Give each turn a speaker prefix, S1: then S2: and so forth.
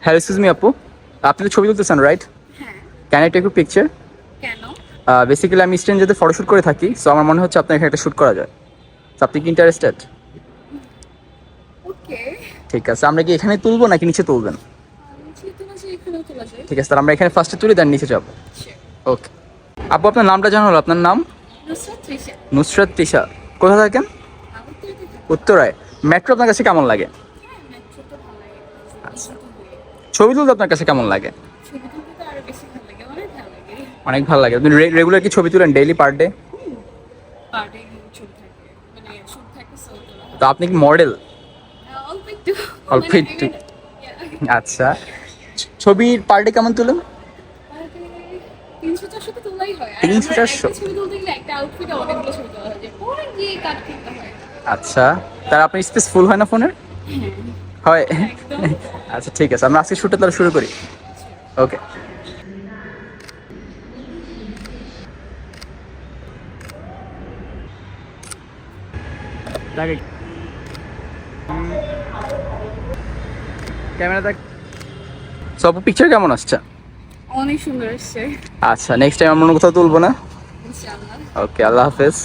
S1: Hello excuse me আপু, আপনি তো ছবি তুলতেছেন রাইট?
S2: হ্যাঁ।
S1: Can I take you picture?
S2: কেন?
S1: বেসিক্যালি আমি স্ট্রেঞ্জারদের ফটোশ্যুট করে থাকি, সো আমার মনে হচ্ছে আপনার এখানে একটা শ্যুট করা যায়। তো আপনি কি ইন্টারেস্টেড?
S2: ওকে।
S1: ঠিক আছে, আমরা কি এখানে তুলবো নাকি নিচে তুলবেন?
S2: যেহেতু না যে এখানেও তোলা যায়।
S1: ঠিক আছে, তাহলে আমরা এখানে ফার্স্টে তুলি দেন নিচে যাবো।
S2: Sure.
S1: ওকে। আপু আপনার নামটা জানা হলো, আপনার নাম?
S2: নুসরাত তৃষা।
S1: নুসরাত তৃষা। কোথা থাকেন?
S2: আমার তো এটা থাকে।
S1: উত্তরায়। মেট্রো আপনার কাছে কেমন লাগে?
S2: হ্যাঁ, মেট্রো তো ভালো লাগে।
S1: আচ্ছা।
S2: easy to হয়ে।
S1: ছবি তুলতে আপনার কাছে কেমন লাগে?
S2: ছবি তুলতে তো আরো বেশি ভালো লাগে, অনেক ভালো লাগে।
S1: অনেক ভালো লাগে। আপনি রেগুলার কি ছবি তুলেন, daily per day?
S2: Per day ছবি থাকে, মানে শুট থাকে সো তোলা
S1: তো আপনি কি মডেল?
S2: অল্প একটু।
S1: অল্প
S2: মানে
S1: একটু।
S2: yeah.
S1: আচ্ছা, ছবির পার ডে কেমন তুলেন?
S2: পার ডে 300-400 তো তোলাই হয়। আর
S1: 300-400?
S2: আমরা একটা ছবি তুলতে গেলে একটা আউটফিটে অনেকগুলো ছবি তোলা হয়, যে পরে গিয়ে কাট করতে হয়।
S1: আচ্ছা, তার আপনার স্পেস ফুল হয় না ফোনের? হয়।
S2: একদম।
S1: আচ্ছা ঠিক আছে, আমরা আজকে শ্যুটটা তাহলে শুরু করি। ওকে। ক্যামেরা দেখ। সব পিকচার কেমন আসছে?
S2: অনেক সুন্দর এসছে।
S1: আচ্ছা, নেক্সট টাইম আমরা অন্য কোথাও তুলবো না।
S2: ইনশাআল্লাহ।
S1: ওকে, আল্লাহ হাফেজ।